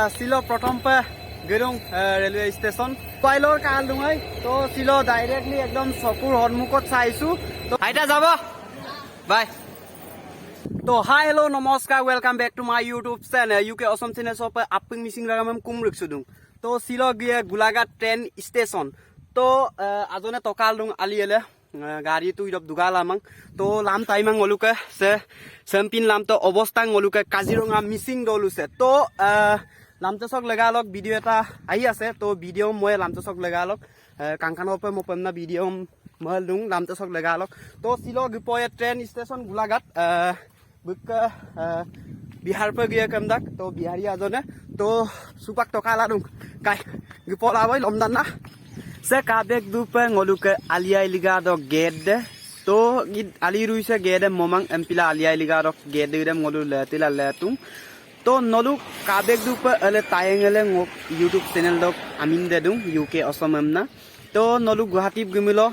Silo प्रथम पे गेरुंग railway station पाइलर काल दुंगाई तो Silo डायरेक्टली एकदम सकुर हन्मुखत चाइसु तो आइता जाबो बाय तो हाय हेलो नमस्कार welcome back to my YouTube channel UK Assam channel पर आपन मिसिंग लगाम कुम रखसुदुं तो Silo गिए गुलाघाट ट्रेन स्टेशन तो आजने तकाल दुं आलियले गाड़ी तु इदब दुगालामं तो लाम टाइमं ओलुके से सेमपिन लाम तो अवस्था ओलुके काजिरंगा मिसिंग दलुसे तो लामचसक लगालक भिडिओ एटा आइ आसे तो भिडिओ মই लामचसक लगालक कांखाনৰ पे মই पन्ना भिडिओ মই लुं लामचसक लगालक तो Silo गपय ट्रेन स्टेशन गुलाघाट बुक बिहार पे गया कमदाक तो बिहारी आजने तो सुपाक तकाला दुं काय गपलाबय लमदाना से काबेक दुपे ngoluke aliai liga do gede तो गीत आली रुइसे गेदे मोमांग एमपिला aliai liga do gede dem ngolu letila letung तो नलु काबेक दुपे अले तायंगले ngok YouTube channel dok amin dedung UK असममना तो नलु गुवाहाटी गमिलो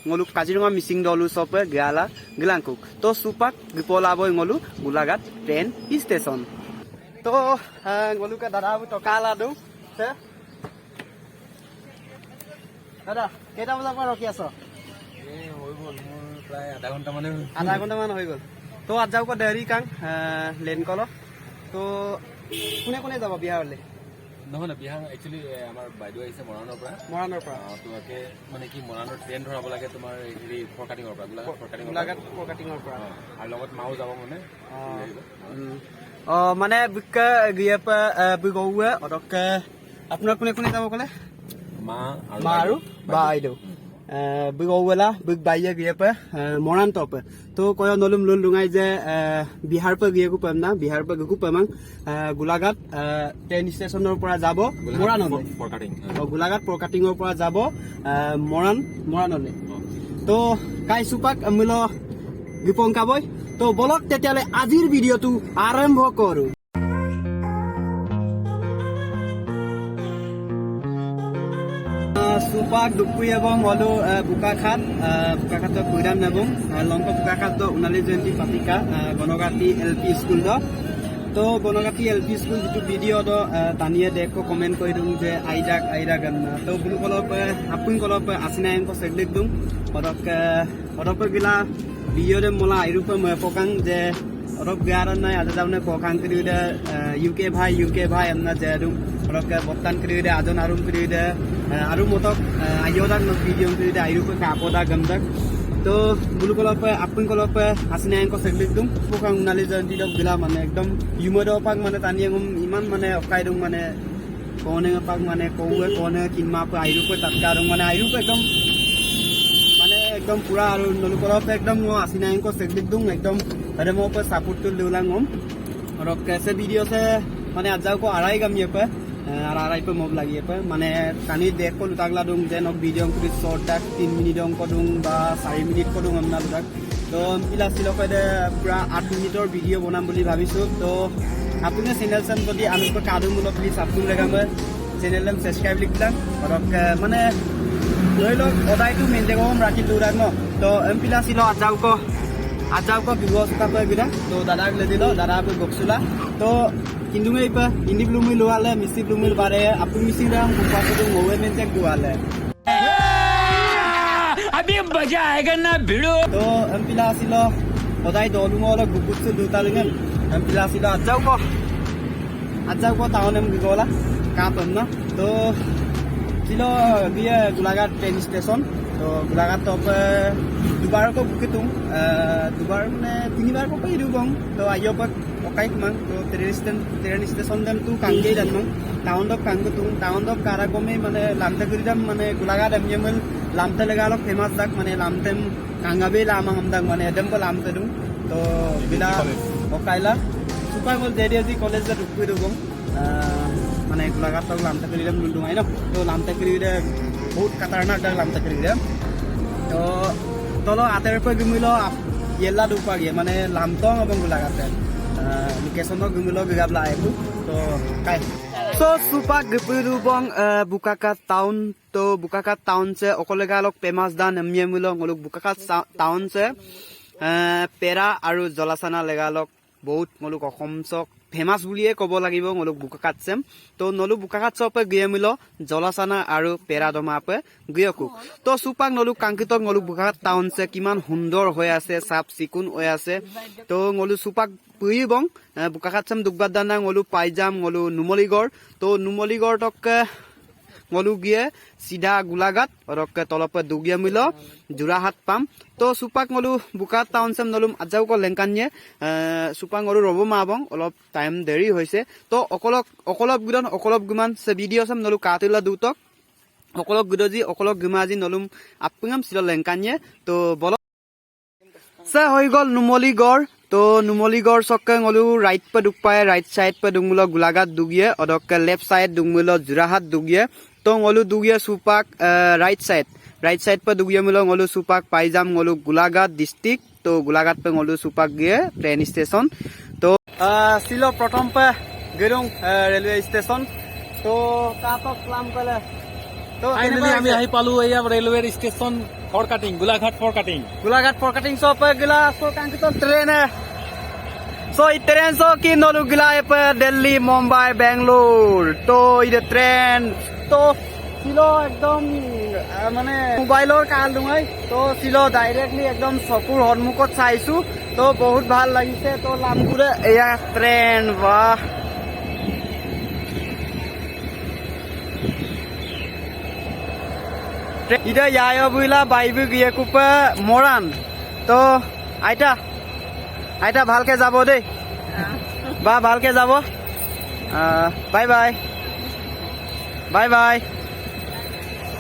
ngolu काजिरंगा मिसिंग दलु सपे गाला गलांकुक तो सुपाक गपलाबय ngolu गुलाघाट ट्रेन स्टेशन तो ngolu के दादा तकाला दु से दादा केटा बजार पर रखी आছো হৈ গল মোৰ প্ৰায় আধা ঘন্টা মান হৈ গল তো आज जाऊ को देरी कांग लेन कलो तो কোনে কোনে যাব বিহাৰলে নহয় না বিহাৰ एक्चुअली আমাৰ বাইদেউ আহিছে মৰাণৰ পৰা তো একে মানে কি মৰাণৰ ট্ৰেইন ধৰাব লাগে তোমাৰ হেৰি ফৰকাটিঙৰ পৰা গুলাঘাট ফৰকাটিঙৰ পৰা আৰু লগত মাও যাব মানে মানে বুক গিয়ে পে বুগৌৱে অদক আপোনাৰ কোনে কোনে যাব কলে মা আৰু বাইদেউ बुगौला बुग बाइया गए पे मोरान टॉप तो कोय नलुम लुल लुंगाई जे बिहार पे गए को पमना बिहार पे गकु पमंग गुलाघाट ट्रेन स्टेशनर পৰা যাব मोरानले फरकाटिङ गुलाघाट फरकाटिङर পৰা যাব मोरानले तो काई सुपाक अमिलो गपंकाबय तो बलक तेतियाले आजिर भिडिओটো आरम्भ करू सुपाक दुपुयाबं हलो बुकाखात कुइराम नेबुं लंक बुकाखात तो उनाली जयंती पातिका गणगाती एलपी स्कूल तो गणगाती एलपी स्कूल जो भिडिओ दो तानिए देख को कमेंट कर दूं जे आइरा गन्ना तो बुलु कलप आपुन कलप आसिनायन को सेगलिक दूं अदक गिला भिडिओ दे मोला आइरुप म पकां जे अदक गारन नाय आदा जावने पकां करिदे यूके भाई हमना जे दूं अदक बत्तान करिदे आजन आरुम करिदे आरु मोतक आयोदा न भिडिओ करिदे आइरुप कापोदा गमदक तो बुलु कलप आपुन कलप आसिनायन को सेगलिक दूं पकां उनाली जयंती दक गिला माने एकदम युमदो पाक माने तानियम इमान माने अकाय दूं माने कोने पाक माने कोने किनमा पे आइरुप तटका दूं माने आइरुप एकदम पूरा और नलुकलप एकदम आसिनायन को सेगलिक दूं एकदम अरे मो पे सपोर्ट तो देउलांगम और कैसे वीडियो से माने आजाव को आराई गमिए पे आराई पे मोब लागिए पे माने तानी देख को लुतागला दूं जे नक वीडियो को शॉर्ट तक 3 मिनिट को दूं बा 4 मिनिट को दूं हमना लुताक तो पिला Silo पे पूरा 8 मिनिटर वीडियो बनाम বুলি ভাবিছো तो আপুনি चैनल सन যদি আমি को कादु मुलो प्लीज आपन लगाम चैनल हम सब्सक्राइब लिखलाम और माने লৈ লওক অদাইটো মেনতে কম ৰাখি দুৰাক ন তো এমপিলা Silo আজাও को বিবস্থা করে গিলা তো দাদা গলে দিল দাদা पे বক্সুলা তো কিন্তু মে ইপা ইন্ডি ব্লুমি লোৱালে মিসি ব্লুমিৰ বাৰে আপু মিসি ৰাম কুপাটো মোৱে মেনতে দুৱালে अभी मजा आएगा ना भिड़ो तो एमपिला Silo অদাই দলুঙল গুগুৎসু দুতালিনে एमपिला Silo আজাও को টাউন এম গলা কাপন ন তো Silo dia गुलाघाट ट्रेन स्टेशन तो गुलाघाट तो दुबार को बुकिtung दुबार ने 3 बार को पे दुबंग तो आयो पर ओकाई mang तो ट्रेन स्टेशन दम तू कांगे dan mang टाउन दक कांगुtung टाउन दक कारागमे माने लामते गरिदाम माने गुलाघाट एमयमल लामते लगालो फेमस दाक माने लामतेम कांगाबे लामा हमदाक माने एदम को लामते दुं तो बिला ओकाइला सुपागल जेडीजी कॉलेज द दुपु दुबंग माने गुलाघाट तक लामते गरिदाम लुंदुङाय न तो लामते गरिदे बहुत खतरनाक दाक लामते गरिदे तो तलो आतेर पे गमिलो येला दुपा गे माने लामतong এবং गुलाघाटे लोकेशनो गमिलो गगाबला आयबु तो काय सो सुपा गपुरुबंग बुकाका टाउन तो बुकाका टाउन से ओकलेगालक फेमस दान एमियमुलो ngoluk बुकाका टाउन से पेरा आरु जलासाना लेगालक बहुत ngoluk অসমচক ফেমাস বুলিয়ে ক'ব লাগিব নলু বুকাকাট চেম তো নলু বুকাকাট চপে গিয়ে মিল জলাসানা আৰু পেৰাদমাপে গিয়কু তো সুপাক নলু কাংকিতক নলু বুকাকাট টাউন সে কিমান সুন্দৰ হৈ আছে চাফ চিকুণ হৈ আছে তো নলু সুপাক পুইবং বুকাকাট চেম দুগবাদানা নলু পাইজাম নলু নুমলিগড় তো নুমলিগড় তক নলু গিয়ে সিধা গোলাঘাট অৰকে তলপে দুগিয়া মিল যোৰাহাট পাম তো সুপাক নলু বুকাকাট টাউন চেম নলুম আজাও ক লেংকানিয়ে সুপাক নলু ৰব মাবং অলপ টাইম দেৰি হৈছে তো অকলপ গুমান সে ভিডিঅ' চেম নলু কাটিলা দুটক অকলক গুদজি অকলক গুমাজি নলুম আপিঙাম ছিল লেংকানিয়ে তো বল সে হৈ গল নুমলিগড় তো নুমলিগড় চকে নলু রাইট পে দুক পায় রাইট সাইড পে দুংমুল গোলাঘাট দুগিয়ে অদকে লেফট সাইড দুংমুল যোৰাহাট দুগিয়ে তো নলু দুগিয়ে সুপাক রাইট সাইড পে দুগিয়ে মিল নলু সুপাক পাইজাম নলু গোলাঘাট ডিস্ট্রিক্ট তো গোলাঘাট পে নলু সুপাক গিয়ে ট্রেন স্টেশন তো ছিল প্রথম পে গেরুং রেলওয়ে স্টেশন তো কাপক ক্লাম কলে তো ফাইনালি আমি আহি পালো এয়া ৰেলৱে ষ্টেচন ফৰকাটিং গোলাঘাট ফৰকাটিং সব গিলা সো কাংকিত ট্রেন সো ই ট্রেন সো কি নলু গিলা পে দিল্লি মুম্বাই বেঙ্গালুর তো ই ট্রেন তো ছিল একদম মানে মোবাইলৰ কাল নহয় তো ছিল ডাইৰেক্টলি একদম চকুৰ সন্মুখত চাইছো তো বহুত ভাল লাগিছে তো লামপুৰে এয়া ট্ৰেন বাহ ইদা ইয়ায় বুইলা বাইবু গিয়ে কুপে মৰাণ তো আইতা ভালকে যাব দেই বা ভালকে যাব বাই বাই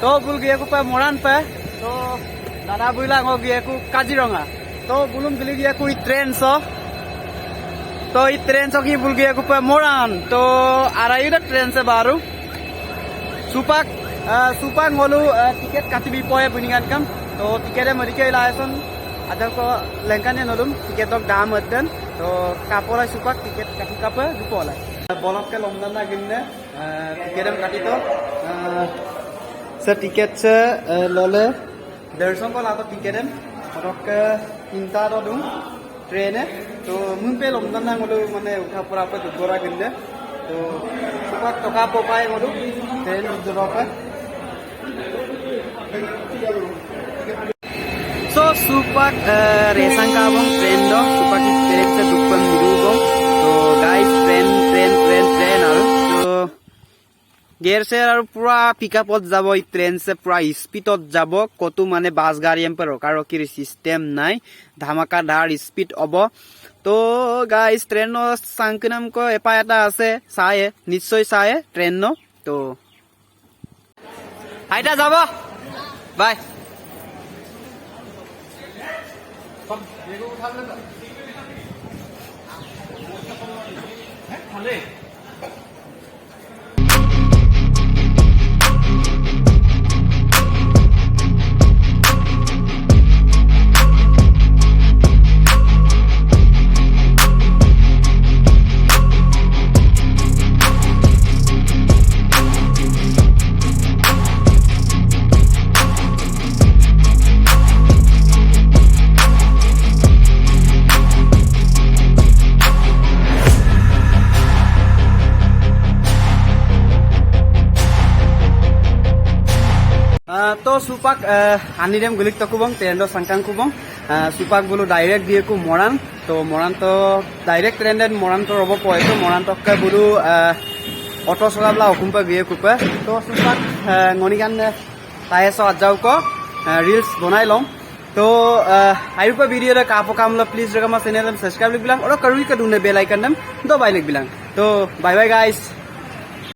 তো বুল গিয়ে কুপে মৰাণ পে তো দাদা বুইলা গিয়ে কু কাজিৰঙা তো বুলুম গিলি গিয়ে কু ট্ৰেন তো ই ট্ৰেন কি বুল গিয়ে কুপে মৰাণ তো আৰাইটা ট্রেন সে বাරු সুপাক ngolu tiket katibi poe buningan kam to tikete merike laison ada ko lengkane nolum tiketok dam aten to kapolai supak tiket kati kape dupolai bolok ke lomdana ginne tiketem katito se tiket se lole 150 ko lato tiketem orok ke tinta ro dum train to mun pe lomdana ngolu mane utha pura pe dugora ginne to supak toka popai ngolu train dorope so supak resang kabong train do supak trek se dukpan mirubong to guys train aru to gear se aru pura pickup ot jabo i train se pura speed ot jabo kotu mane bus gari em pero karokir system nai dhamaka dhar speed obo তো guys train সাংকনাম কো এপা এটা আছে চায়ে নিশ্চয় চায়ে train ন তো আইতা যাব বাই তো সুপাক আনিদেম গুলিক তকুবং ট্রেন্ড সাংকাং কুবং সুপাক বলো ডাইরেক্ট দিয়ে কু মৰাণ তো মৰাণ তো ডাইৰেক্ট ট্ৰেন্ড মৰাণ তো ৰব পয় তো মৰাণ তককে বলো অটো চলাবলা অকুম্পে গিয়ে কুপে তো সুপাক ngonikan tayo sa adjaw ko reels bonai lom to ayu pa video ra kapo kamla please rega ma channel subscribe lik bilang oro karui ka dune bell icon nam do bai lik bilang to bye bye guys.